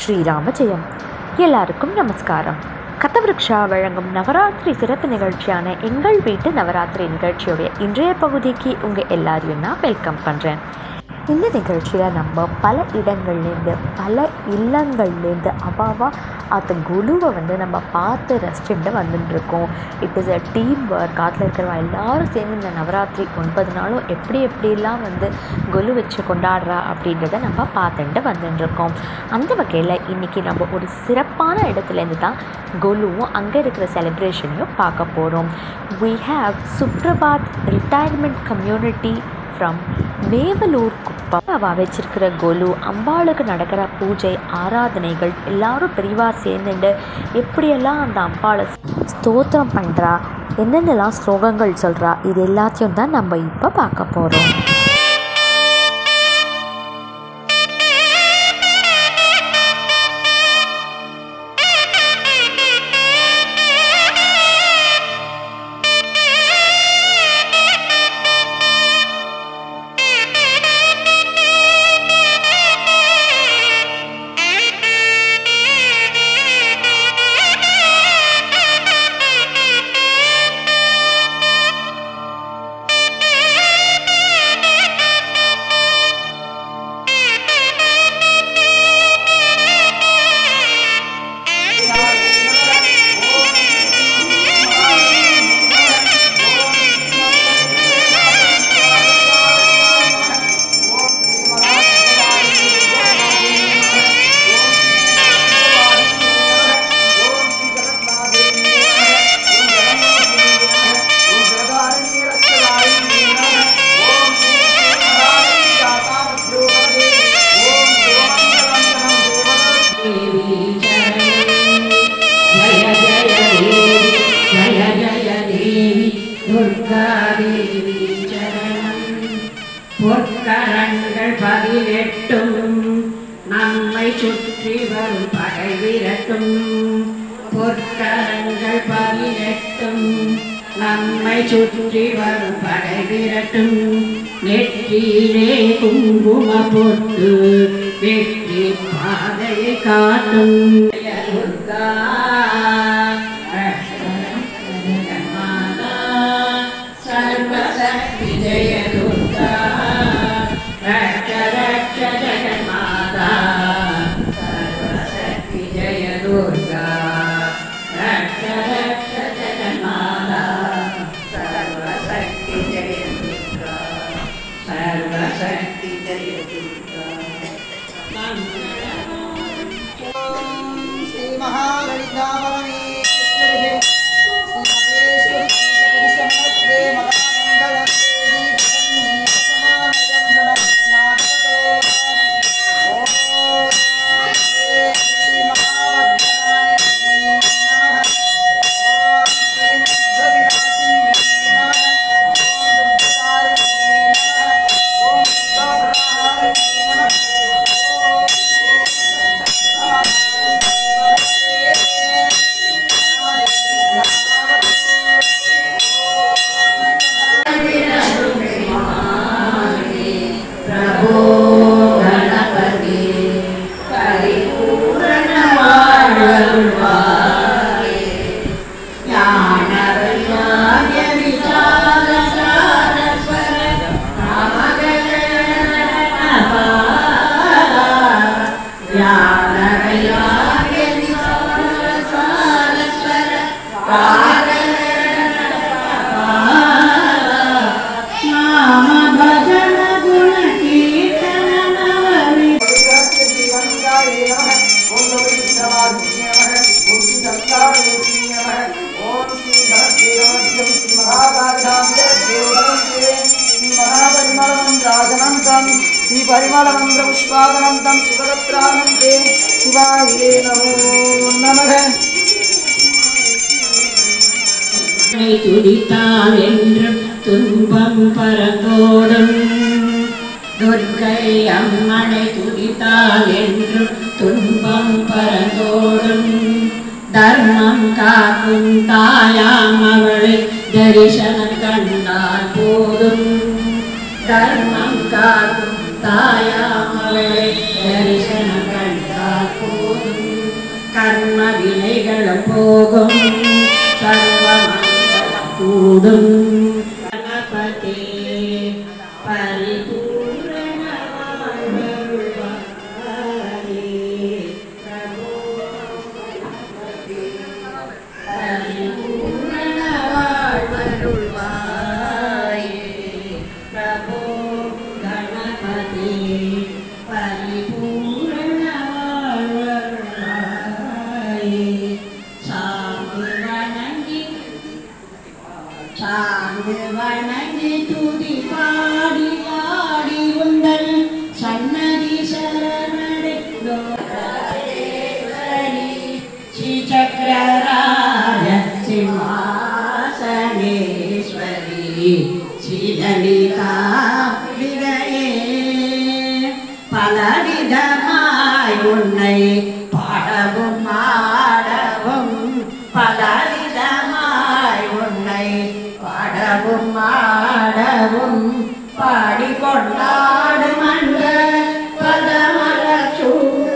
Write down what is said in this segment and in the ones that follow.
ஸ்ரீராம ஜெயம். எல்லாருக்கும் நமஸ்காரம். கதவிருக்ஷா வழங்கும் நவராத்திரி சிறப்பு நிகழ்ச்சியான எங்கள் வீட்டு நவராத்திரி நிகழ்ச்சியோடைய இன்றைய பகுதிக்கு உங்கள் எல்லாரையும் நான் வெல்கம் பண்ணுறேன். இந்த நிகழ்ச்சியில் நம்ம பல இடங்கள்லேருந்து பல இல்லங்கள்லேருந்து அவாவா அந்த குழுவை நம்ம பார்த்து ரசிச்சுட்டு வந்துட்டுருக்கோம். It is a team work. காட்டில் இருக்கிறவங்க எல்லோரும் சேர்ந்து இந்த நவராத்திரி 9 நாளும் எப்படிலாம் குழு வச்சு கொண்டாடுறா அப்படின்றத நம்ம பார்த்துட்டு வந்துட்டுருக்கோம். அந்த வகையில் இன்றைக்கி நம்ம ஒரு சிறப்பான இடத்துலேருந்து தான் குழுவும் அங்கே இருக்கிற செலிப்ரேஷனையும் பார்க்க போகிறோம். We have Suprabhat retirement community from Mevalur Kuppam. அவள் வச்சிருக்கிற கொலு, அம்பாளுக்கு நடக்கிற பூஜை ஆராதனைகள் எல்லாரும் பெரியவாக சேர்ந்துட்டு எப்படியெல்லாம் அந்த அம்பாளை ஸ்தோத்திரம் பண்ணுறா, என்னென்னலாம் ஸ்லோகங்கள் சொல்கிறா, இது எல்லாத்தையும் தான் நம்ம இப்போ பார்க்க போகிறோம். பொற்கரங்கள் 18 நம்மை சுற்றி வரும் பகை விரட்டும். பொற்கரங்கள் 18 நம்மை சுற்றி வரும் பகை விரட்டும். நெற்றியிலே குங்கும போட்டு வெற்றி பாதையை காட்டும். சர்வசக்தி ஜெய துர்கா, ரட்ச ரட்ச ஜெகன்மாதா. சர்வசக்தி ஜெய துர்கா, ரட்ச ரட்ச ஜெகன்மாதா. சர்வசக்தி ஜெய துர்கா, சர்வசக்தி ஜெய துர்கா. ஸ்ரீ மகாலலிதா பரமேஸ்வரி परिमलमंद्रपुष्पादनंतं सुभद्रानंते शिवाये नमो नमः. துதித்தால் என்று துன்பம் பரந்தோடும். துர்க்கை அம்மனை துதித்தால் என்று துன்பம் பரந்தோடும். தர்மம் காக்கும் தாயாம் அவளை தரிசனம் கண்டால் போதும். தர்மம் காக்கும் தாயாம் அவளை தரிசனம் கண்டால் போதும். கர்ம வினைகளும் போகும் சர்வமங்கலம் கூடும் கணபதி பரிபூரண வாழ்வருள்வாயே பிரபோ பரிபூரண வாழ்வருள்வாயே பிரபோ கணபதி பரிபூரண வாழ்வருள்வாயே சார்ந்து வணங்கி துதி பாடி ஆடி உந்தன் சன்னதி சரணடைந்தோரேஸ்வரி ஸ்ரீ சக்கரராஜ சிம்மாசனேஸ்வரி ஸ்ரீலலிதாம்பிகையே பலவிதமாய் உன்னை பாடவும் ஆடவும் பலவிதமாய் உன்னை பாடவும் ஆடவும் பாடிக்கொண்டாடும் அந்த பதமலச்சூடம்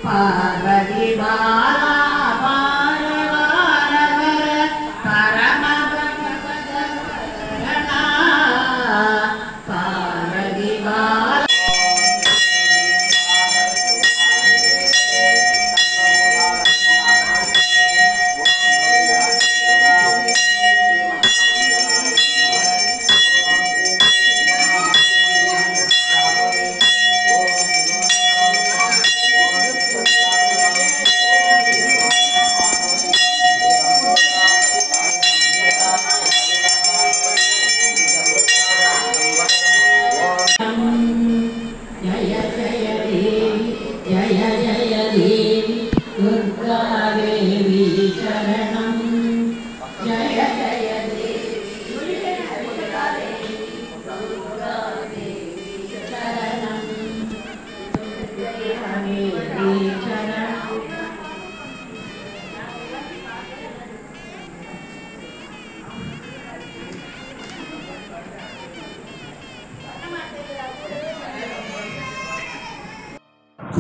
Parvati Bala பாரவாரவர பரமபகவதரணா Parvati Bala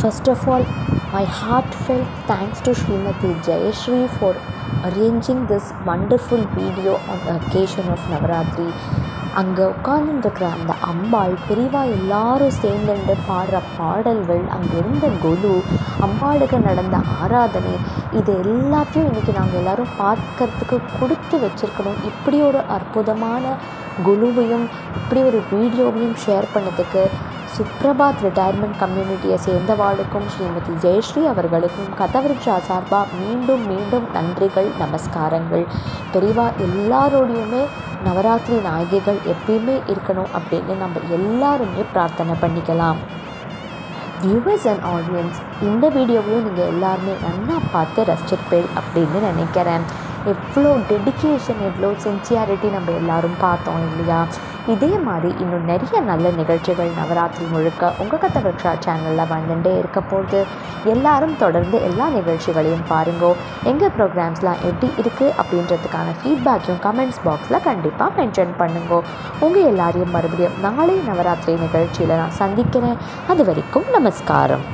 First of all, my heartfelt thanks to Srimati Jayashree for arranging this wonderful video on the occasion of Navaratri. அங்கே உட்கார்ந்துருக்கிற அந்த அம்பாள் பெரியவா எல்லாரும் சேர்ந்துட்டு பாடுற பாடல்கள், அங்கே இருந்த கொலு, அம்பாளுக்கு நடந்த ஆராதனை, இது எல்லாத்தையும் இன்றைக்கி நாங்கள் எல்லோரும் பார்க்கறதுக்கு கொடுத்து வச்சுருக்கணும். இப்படி ஒரு அற்புதமான குழுவையும் இப்படி ஒரு வீடியோவையும் ஷேர் பண்ணதுக்கு சுப்ரபாத் ரிட்டையர்மெண்ட் கம்யூனிட்டியை சேர்ந்தவாளுக்கும் ஸ்ரீமதி ஜெயஸ்ரீ அவர்களுக்கும் கதவிருட்சா சார்பாக மீண்டும் மீண்டும் நன்றிகள், நமஸ்காரங்கள். பெரியவா எல்லாரோடையுமே நவராத்திரி நாயகிகள் எப்பயுமே இருக்கணும் அப்படின்னு நம்ம எல்லாருமே பிரார்த்தனை பண்ணிக்கலாம். வியூவர்ஸ் அண்ட் ஆடியன்ஸ், இந்த வீடியோவையும் நீங்கள் எல்லாருமே நல்லா பார்த்து ரசிச்சிருப்பேன் அப்படின்னு நினைக்கிறேன். எவ்வளோ டெடிக்கேஷன், எவ்வளோ சின்சியாரிட்டி நம்ம எல்லோரும் பார்த்தோம் இல்லையா? இதே மாதிரி இன்னும் நிறைய நல்ல நிகழ்ச்சிகள் நவராத்திரி முழுக்க உங்கள் கதவிருட்சா சேனலில் வந்துட்டே இருக்க போது எல்லாரும் தொடர்ந்து எல்லா நிகழ்ச்சிகளையும் பாருங்கோ. எங்கள் ப்ரோக்ராம்ஸ்லாம் எப்படி இருக்குது அப்படின்றதுக்கான ஃபீட்பேக்கையும் கமெண்ட்ஸ் பாக்ஸில் கண்டிப்பாக மென்ஷன் பண்ணுங்கோ. உங்கள் எல்லாரையும் மறுபடியும் நாளை நவராத்திரி நிகழ்ச்சியில் நான் சந்திக்கிறேன். அது வரைக்கும் நமஸ்காரம்.